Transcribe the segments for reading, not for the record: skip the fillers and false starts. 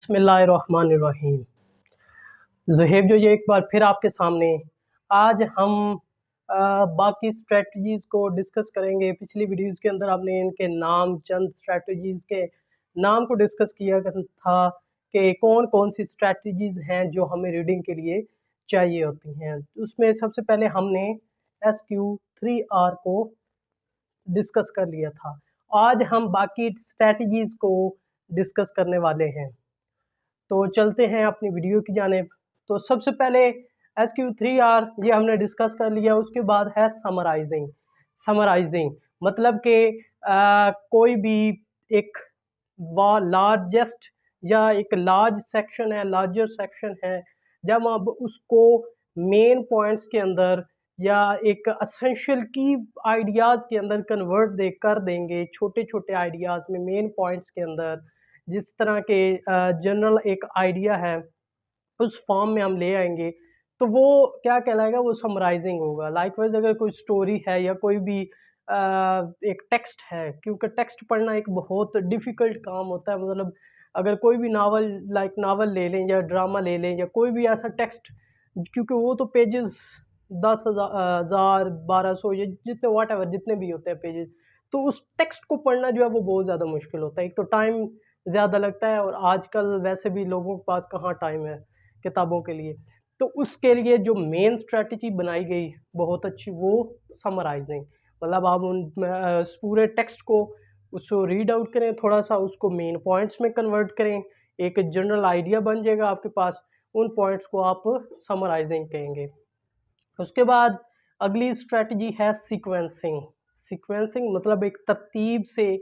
बिस्मिल्लाहिर्रहमानिर्रहीम। ज़ुहैब जो ये एक बार फिर आपके सामने। आज हम बाकी स्ट्रेटजीज़ को डिस्कस करेंगे। पिछली वीडियोज़ के अंदर आपने इनके नाम, चंद स्ट्रेटजीज़ के नाम को डिस्कस किया था कि कौन-कौन सी स्ट्रेटजीज़ हैं जो हमें रीडिंग के लिए चाहिए होती हैं। उसमें सबसे पहले हमने SQ3R को डिस्कस कर लिया था। आज हम बाकी स्ट्रेटजीज़ को डिस्कस करने वाले हैं। तो चलते हैं अपनी वीडियो की जानिब। तो सबसे पहले SQ3R ये हमने डिस्कस कर लिया। उसके बाद है समराइजिंग। समराइजिंग मतलब कि कोई भी एक लार्जेस्ट या एक लार्ज सेक्शन है, लार्जर सेक्शन है, जब आप उसको मेन पॉइंट्स के अंदर या एक एसेंशियल की आइडियाज़ के अंदर कन्वर्ट कर देंगे, छोटे छोटे आइडियाज़ में मेन पॉइंट्स के अंदर, जिस तरह के जनरल एक आइडिया है उस फॉर्म में हम ले आएंगे, तो वो क्या कहलाएगा, वो समराइजिंग होगा। लाइकवाइज अगर कोई स्टोरी है या कोई भी एक टेक्स्ट है, क्योंकि टेक्स्ट पढ़ना एक बहुत डिफ़िकल्ट काम होता है। मतलब अगर कोई भी नावल, लाइक नावल ले लें या ड्रामा ले लें या कोई भी ऐसा टेक्स्ट, क्योंकि वो तो पेजेस 10,000 1200 या जितने व्हाटएवर जितने भी होते हैं पेजेस, तो उस टेक्स्ट को पढ़ना जो है वो बहुत ज़्यादा मुश्किल होता है। एक तो टाइम ज़्यादा लगता है और आजकल वैसे भी लोगों के पास कहाँ टाइम है किताबों के लिए। तो उसके लिए जो मेन स्ट्रैटेजी बनाई गई बहुत अच्छी, वो समराइजिंग। मतलब आप पूरे टेक्स्ट को उसको रीड आउट करें, थोड़ा सा उसको मेन पॉइंट्स में कन्वर्ट करें, एक जनरल आइडिया बन जाएगा आपके पास। उन पॉइंट्स को आप समराइजिंग कहेंगे। उसके बाद अगली स्ट्रैटेजी है सीक्वेंसिंग। सीक्वेंसिंग मतलब एक तरतीब से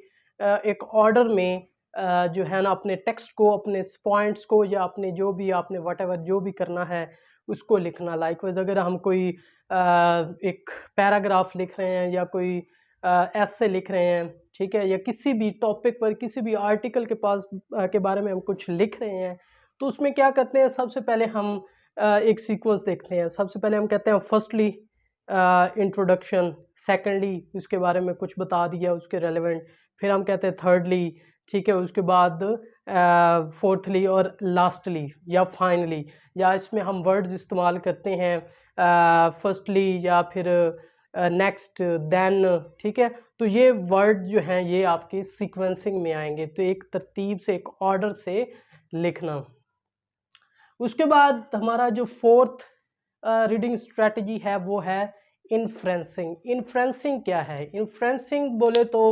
एक ऑर्डर में जो है ना, अपने टेक्स्ट को, अपने पॉइंट्स को या अपने जो भी आपने व्हाटएवर जो भी करना है उसको लिखना। लाइकवाइज अगर हम कोई एक पैराग्राफ लिख रहे हैं या कोई ऐसे लिख रहे हैं, ठीक है, या किसी भी टॉपिक पर, किसी भी आर्टिकल के पास के बारे में हम कुछ लिख रहे हैं, तो उसमें क्या करते हैं, सबसे पहले हम एक सीक्वेंस देखते हैं। सबसे पहले हम कहते हैं फर्स्टली इंट्रोडक्शन, सेकेंडली उसके बारे में कुछ बता दिया उसके रेलेवेंट, फिर हम कहते हैं थर्डली, ठीक है, उसके बाद फोर्थली और लास्टली या फाइनली, या इसमें हम वर्ड्स इस्तेमाल करते हैं फर्स्टली या फिर नेक्स्ट, देन, ठीक है। तो ये वर्ड जो हैं ये आपके सीक्वेंसिंग में आएंगे, तो एक तरतीब से, एक ऑर्डर से लिखना। उसके बाद हमारा जो फोर्थ रीडिंग स्ट्रेटजी है वो है इन्फ्रेंसिंग। इन्फ्रेंसिंग क्या है? इन्फ्रेंसिंग बोले तो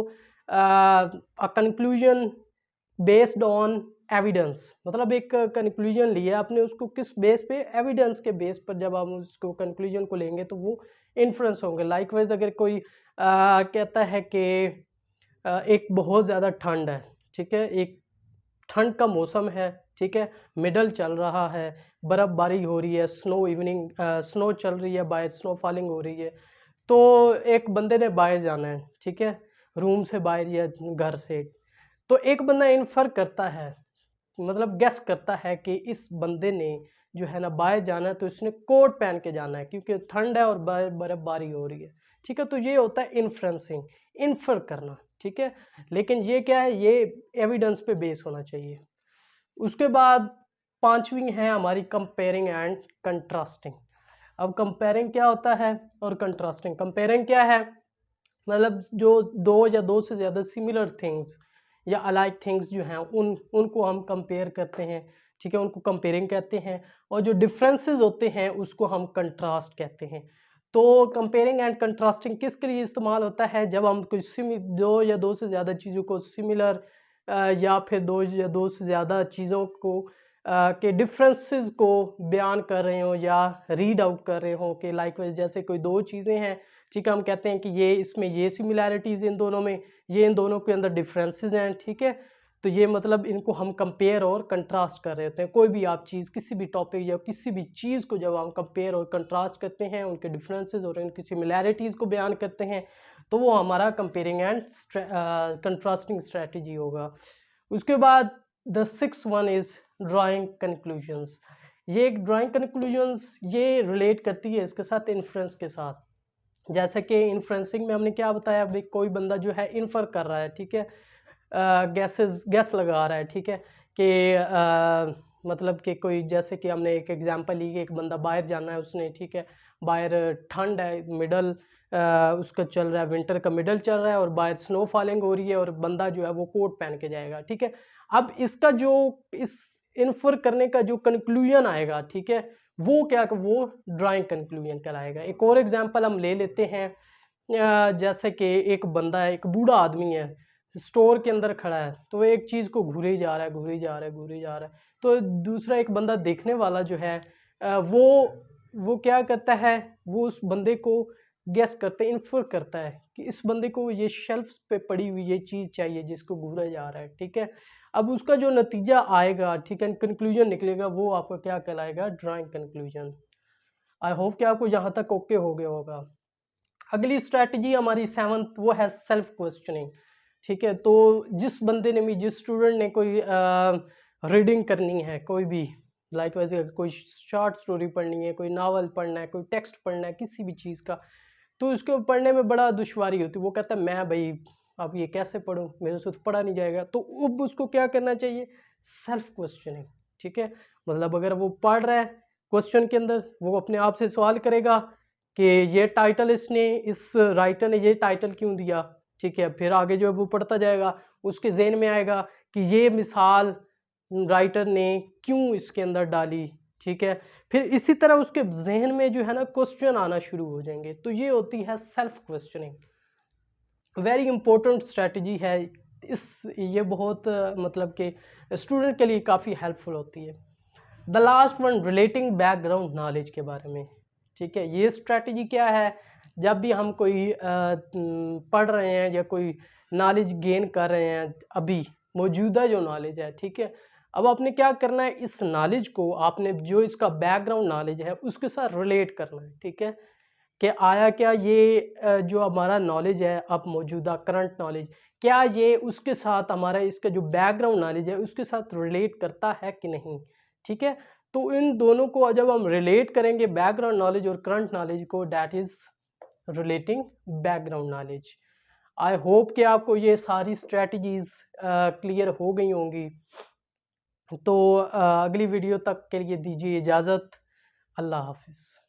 कंक्लूजन बेस्ड ऑन एविडेंस। मतलब एक कंक्लूजन लिया आपने, उसको किस बेस पे? एविडेंस के बेस पर जब हम उसको कंक्लूजन को लेंगे तो वो इन्फ्रेंस होंगे। लाइकवाइज अगर कोई कहता है कि एक बहुत ज़्यादा ठंड है, ठीक है, एक ठंड का मौसम है, ठीक है, मिडल चल रहा है, बर्फ़बारी हो रही है, स्नो चल रही है, बाहर स्नो फॉलिंग हो रही है, तो एक बंदे ने बाहर जाना है, ठीक है, रूम से बाहर या घर से। तो एक बंदा इन्फर करता है, मतलब गेस करता है कि इस बंदे ने जो है ना बाहर जाना है, तो इसने कोट पहन के जाना है क्योंकि ठंड है और बर्फ़बारी हो रही है, ठीक है। तो ये होता है इन्फ्रेंसिंग, इन्फर करना, ठीक है। लेकिन ये क्या है, ये एविडेंस पे बेस होना चाहिए। उसके बाद पांचवी है हमारी कंपेयरिंग एंड कंट्रास्टिंग। अब कंपेयरिंग क्या होता है और कंट्रास्टिंग? कंपेयरिंग क्या है? मतलब जो दो या दो से ज़्यादा सिमिलर थिंग्स या अलाइक थिंग्स जो हैं उनको हम कंपेयर करते हैं, ठीक है, उनको कंपेयरिंग कहते हैं। और जो डिफरेंसेस होते हैं उसको हम कंट्रास्ट कहते हैं। तो कंपेयरिंग एंड कंट्रास्टिंग किसके लिए इस्तेमाल होता है? जब हम कुछ दो या दो से ज़्यादा चीज़ों को सिमिलर या फिर दो या दो से ज़्यादा चीज़ों को के डिफरेंसेस को बयान कर रहे हो या रीड आउट कर रहे हो कि लाइकवाइज जैसे कोई दो चीज़ें हैं, ठीक है, हम कहते हैं कि ये इसमें ये सिमिलैरिटीज़ इन दोनों में, ये इन दोनों के अंदर डिफरेंसेस हैं, ठीक है। तो ये मतलब इनको हम कंपेयर और कंट्रास्ट कर रहे होते हैं। कोई भी आप चीज़, किसी भी टॉपिक या किसी भी चीज़ को जब हम कंपेयर और कंट्रास्ट करते हैं, उनके डिफरेंसेस और उनकी सिमिलैरिटीज़ को बयान करते हैं, तो वो हमारा कंपेयरिंग एंड कंट्रास्टिंग स्ट्रैटेजी होगा। उसके बाद the six one is drawing conclusions. ये एक ड्राइंग कंक्लूजन्स ये रिलेट करती है इसके साथ, इन्फ्रेंस के साथ। जैसे कि इन्फ्रेंसिंग में हमने क्या बताया, भाई कोई बंदा जो है इन्फर कर रहा है, ठीक है, गैस लगा रहा है, ठीक है, कि मतलब कि कोई, जैसे कि हमने एक एग्जांपल ली कि एक बंदा बाहर जाना है उसने, ठीक है, बाहर ठंड है, मिडल उसका चल रहा है, विंटर का मिडल चल रहा है और बाहर स्नो फॉलिंग हो रही है और बंदा जो है वो कोट पहन के जाएगा, ठीक है। अब इसका जो इस इन्फर करने का जो कंक्लूजन आएगा, ठीक है, वो क्या, वो ड्राइंग कंक्लूजन कहलाएगा। एक और एग्जांपल हम ले लेते हैं, जैसे कि एक बंदा है, एक बूढ़ा आदमी है, स्टोर के अंदर खड़ा है, तो वो एक चीज़ को घूरे ही जा रहा है, घूरे ही जा रहा है, घूरे ही जा रहा है। तो दूसरा एक बंदा देखने वाला जो है, वो क्या करता है, वो उस बंदे को गेस करते, इन्फर करता है कि इस बंदे को ये शेल्फ पे पड़ी हुई ये चीज़ चाहिए जिसको घूरा जा रहा है, ठीक है। अब उसका जो नतीजा आएगा, ठीक है, कंक्लूजन निकलेगा, वो आपका क्या कहलाएगा, ड्राइंग कंक्लूजन। आई होप कि आपको यहाँ तक ओके हो गया होगा। अगली स्ट्रैटेजी हमारी सेवंथ, वो है सेल्फ क्वेश्चनिंग, ठीक है। तो जिस बंदे ने भी, जिस स्टूडेंट ने कोई रीडिंग करनी है, कोई भी, लाइक वैसे कोई शॉर्ट स्टोरी पढ़नी है, कोई नावल पढ़ना है, कोई टेक्स्ट पढ़ना है, किसी भी चीज़ का, तो उसको पढ़ने में बड़ा दुश्वारी होती है। वो कहता है मैं भाई अब ये कैसे पढूं, मेरे से तो पढ़ा नहीं जाएगा। तो अब उसको क्या करना चाहिए, सेल्फ क्वेश्चनिंग, ठीक है। मतलब अगर वो पढ़ रहा है, क्वेश्चन के अंदर वो अपने आप से सवाल करेगा कि ये टाइटल इसने, इस राइटर ने ये टाइटल क्यों दिया, ठीक है। फिर आगे जो है वो पढ़ता जाएगा, उसके जहन में आएगा कि ये मिसाल राइटर ने क्यों इसके अंदर डाली, ठीक है। फिर इसी तरह उसके जहन में जो है ना क्वेश्चन आना शुरू हो जाएंगे। तो ये होती है self questioning, very important strategy है। ये बहुत मतलब कि स्टूडेंट के लिए काफ़ी हेल्पफुल होती है। The last one, relating background knowledge के बारे में, ठीक है। ये स्ट्रेटजी क्या है, जब भी हम कोई पढ़ रहे हैं या कोई नॉलेज गेन कर रहे हैं, अभी मौजूदा जो नॉलेज है, ठीक है, अब आपने क्या करना है, इस नॉलेज को आपने, जो इसका बैकग्राउंड नॉलेज है उसके साथ रिलेट करना है, ठीक है। कि आया क्या ये जो हमारा नॉलेज है अब मौजूदा करंट नॉलेज, क्या ये उसके साथ, हमारा इसका जो बैकग्राउंड नॉलेज है उसके साथ रिलेट करता है कि नहीं, ठीक है। तो इन दोनों को जब हम रिलेट करेंगे, बैकग्राउंड नॉलेज और करंट नॉलेज को, that is relating background knowledge. I hope कि आपको ये सारी स्ट्रेटजीज क्लियर हो गई होंगी। तो अगली वीडियो तक के लिए दीजिए इजाज़त। अल्लाह हाफिज़।